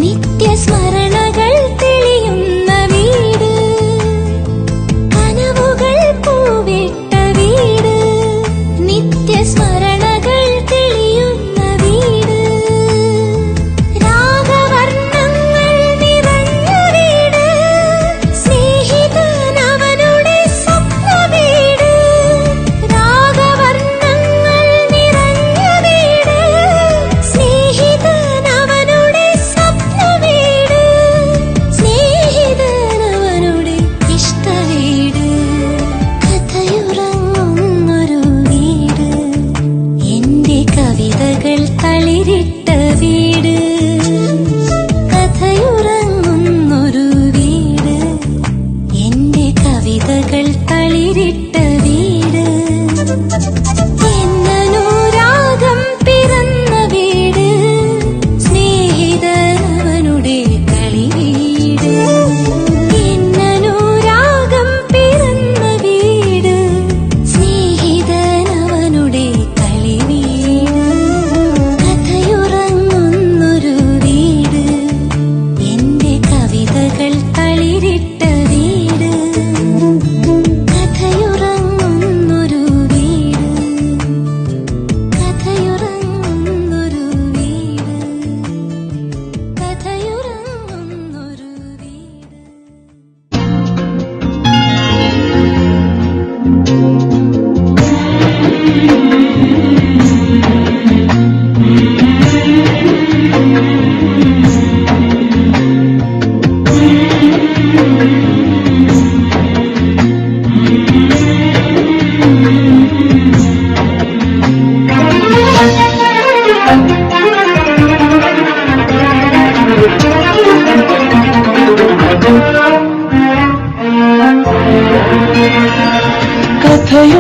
നിത്യസ്മരണകൾ തെളിയുന്ന വീട്, കനവുകൾ പൂവിട്ട വീട്, നിത്യസ്മരണകൾ തെളിയുന്ന വീട്, രാഗവർണ്ണങ്ങൾ നിറഞ്ഞ വീട്, സ്നേഹിതൻ അവനുടെ സ്വപ്ന വീട്, രാഗവർണ്ണങ്ങൾ നിറഞ്ഞ വീട്, സ്നേഹിതൻ അവനുടെ സ്വപ്ന വീട്, സ്നേഹിതൻ അവനുടെ ഇഷ്ട വീട്, കഥയുറങ്ങുന്നൊരു വീട്, എന്റെ കവിതകൾ തളിരിട്ട വീട്, കഥയുറങ്ങുന്നൊരു വീട്, എന്റെ കവിതകൾ തളിരിട്ട വീട്, എന്നനുരാഗം പിറന്ന വീട്, സ്നേഹിതൻ അവനുടെ കളിവീട്, എന്നനുരാഗം പിറന്ന വീട്, സ്നേഹിതൻ അവനുടെ കളിവീട്, കഥയുറങ്ങുന്നൊരു വീട്, എന്റെ കവിതകൾ തളിരിട്ട വീട്, കഥയുറങ്ങുന്നൊരു വീട്, കഥയുറങ്ങുന്നൊരു വീട്, കഥയുറങ്ങുന്നൊരു വീട്.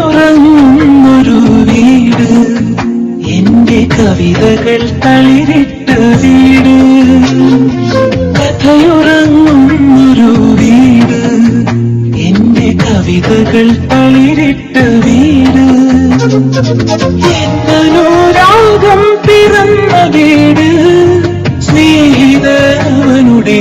കഥയുറങ്ങുന്നൊരു വീട്, എന്റെ കവിതകൾ തളിരിട്ട വീട്, കഥയുറങ്ങുന്നൊരു വീട്, എന്റെ കവിതകൾ തളിരിട്ട വീട്, എന്നനുരാഗം പിറന്ന വീട്, സ്നേഹിതൻ അവനുടെ